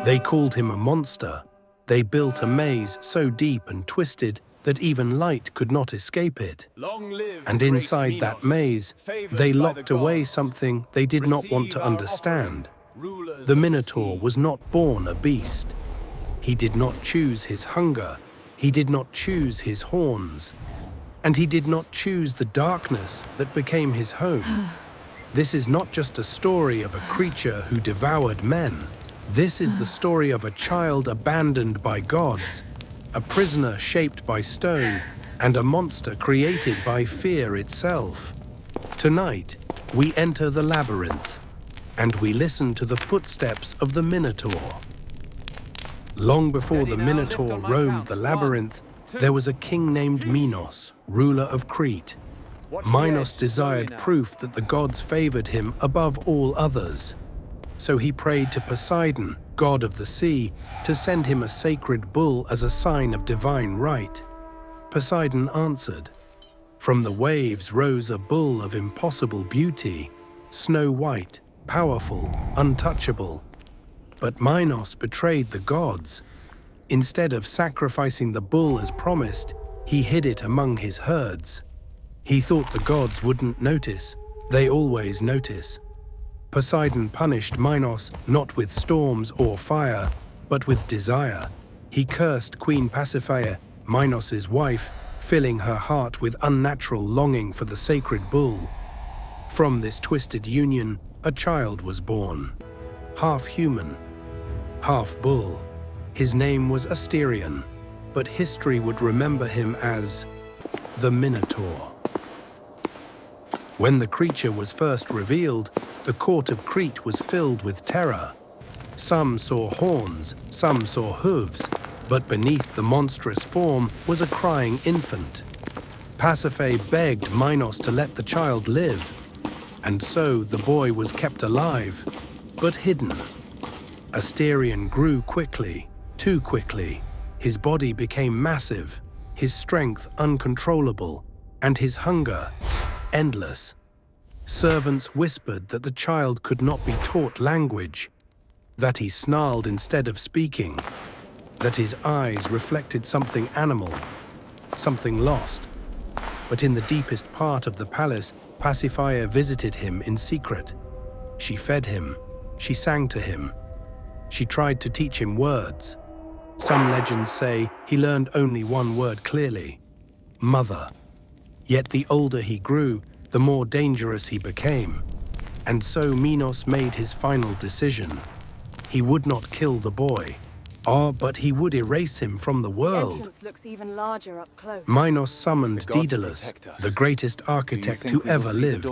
They called him a monster. They built a maze so deep and twisted that even light could not escape it. And inside that maze, they locked away something they did not want to understand. The Minotaur was not born a beast. He did not choose his hunger. He did not choose his horns. And he did not choose the darkness that became his home. This is not just a story of a creature who devoured men. This is the story of a child abandoned by gods, a prisoner shaped by stone, and a monster created by fear itself. Tonight, we enter the Labyrinth, and we listen to the footsteps of the Minotaur. Long before the Minotaur roamed the Labyrinth, there was a king named Minos, ruler of Crete. Minos desired proof that the gods favored him above all others. So he prayed to Poseidon, god of the sea, to send him a sacred bull as a sign of divine right. Poseidon answered. From the waves rose a bull of impossible beauty, snow white, powerful, untouchable. But Minos betrayed the gods. Instead of sacrificing the bull as promised, he hid it among his herds. He thought the gods wouldn't notice. They always notice. Poseidon punished Minos not with storms or fire, but with desire. He cursed Queen Pasiphae, Minos' wife, filling her heart with unnatural longing for the sacred bull. From this twisted union, a child was born. Half human, half bull. His name was Asterion, but history would remember him as the Minotaur. When the creature was first revealed, the court of Crete was filled with terror. Some saw horns, some saw hooves, but beneath the monstrous form was a crying infant. Pasiphae begged Minos to let the child live, and so the boy was kept alive, but hidden. Asterion grew quickly, too quickly. His body became massive, his strength uncontrollable, and his hunger endless. Servants whispered that the child could not be taught language, that he snarled instead of speaking, that his eyes reflected something animal, something lost. But in the deepest part of the palace, Pasiphae visited him in secret. She fed him, she sang to him, she tried to teach him words. Some legends say he learned only one word clearly: mother. Yet the older he grew, the more dangerous he became. And so Minos made his final decision. He would not kill the boy, but he would erase him from the world. The entrance looks even larger up close. Minos summoned Daedalus, the greatest architect who ever lived.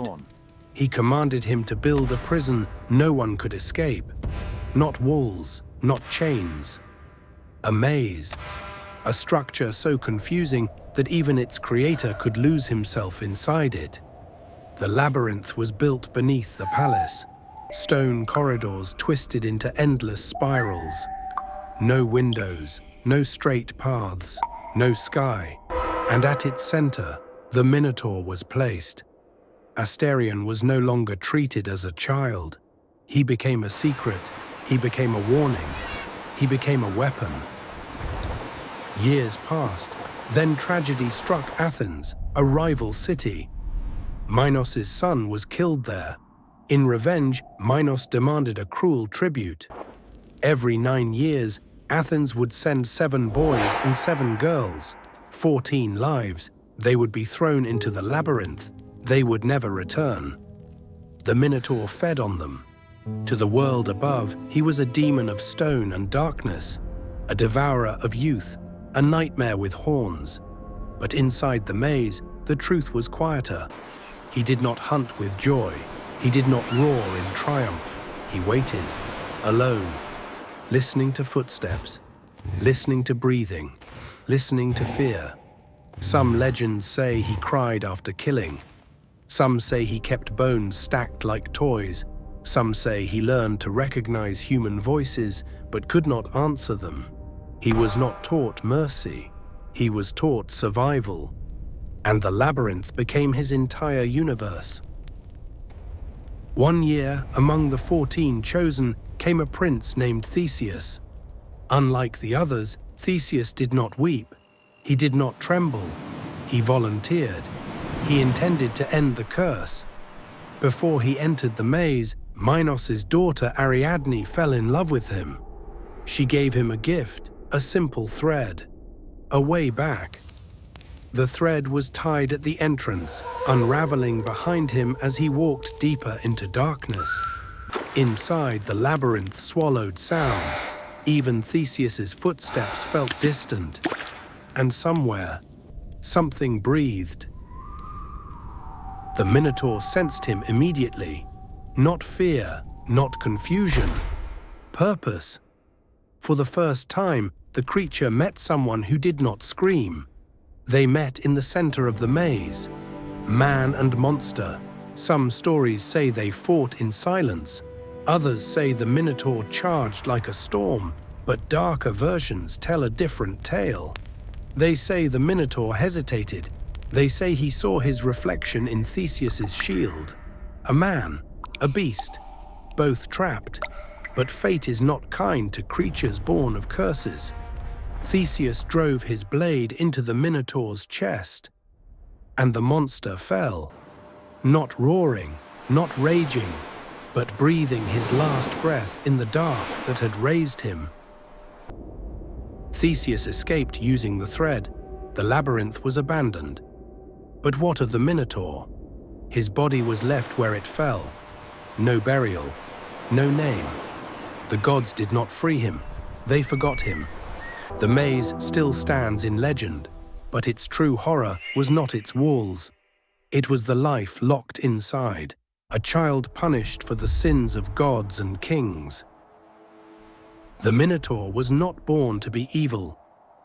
He commanded him to build a prison no one could escape. Not walls, not chains. A maze. A structure so confusing that even its creator could lose himself inside it. The labyrinth was built beneath the palace. Stone corridors twisted into endless spirals. No windows, no straight paths, no sky. And at its center, the Minotaur was placed. Asterion was no longer treated as a child. He became a secret. He became a warning. He became a weapon. Years passed. Then tragedy struck Athens, a rival city. Minos' son was killed there. In revenge, Minos demanded a cruel tribute. Every 9 years, Athens would send 7 boys and 7 girls, 14 lives. They would be thrown into the labyrinth. They would never return. The Minotaur fed on them. To the world above, he was a demon of stone and darkness, a devourer of youth, a nightmare with horns. But inside the maze, the truth was quieter. He did not hunt with joy. He did not roar in triumph. He waited, alone, listening to footsteps, listening to breathing, listening to fear. Some legends say he cried after killing. Some say he kept bones stacked like toys. Some say he learned to recognize human voices but could not answer them. He was not taught mercy. He was taught survival. And the labyrinth became his entire universe. One year, among the 14 chosen, came a prince named Theseus. Unlike the others, Theseus did not weep. He did not tremble. He volunteered. He intended to end the curse. Before he entered the maze, Minos's daughter Ariadne fell in love with him. She gave him a gift, a simple thread, a way back. The thread was tied at the entrance, unraveling behind him as he walked deeper into darkness. Inside, the labyrinth swallowed sound. Even Theseus's footsteps felt distant. And somewhere, something breathed. The Minotaur sensed him immediately. Not fear, not confusion. Purpose. For the first time, the creature met someone who did not scream. They met in the center of the maze. Man and monster. Some stories say they fought in silence. Others say the Minotaur charged like a storm, but darker versions tell a different tale. They say the Minotaur hesitated. They say he saw his reflection in Theseus's shield. A man, a beast, both trapped. But fate is not kind to creatures born of curses. Theseus drove his blade into the Minotaur's chest, and the monster fell, not roaring, not raging, but breathing his last breath in the dark that had raised him. Theseus escaped using the thread. The labyrinth was abandoned. But what of the Minotaur? His body was left where it fell. No burial, no name. The gods did not free him. They forgot him. The maze still stands in legend, but its true horror was not its walls. It was the life locked inside, a child punished for the sins of gods and kings. The Minotaur was not born to be evil.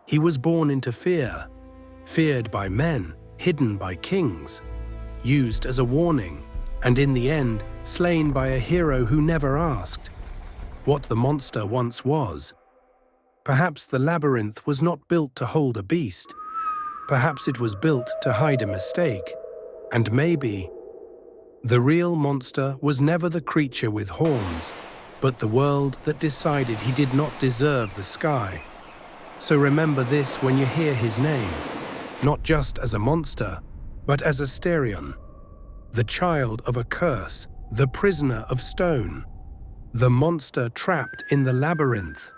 He was born into fear, feared by men, hidden by kings, used as a warning, and in the end, slain by a hero who never asked what the monster once was. Perhaps the labyrinth was not built to hold a beast. Perhaps it was built to hide a mistake. And maybe the real monster was never the creature with horns, but the world that decided he did not deserve the sky. So remember this when you hear his name, not just as a monster, but as Asterion, the child of a curse, the prisoner of stone, the monster trapped in the labyrinth.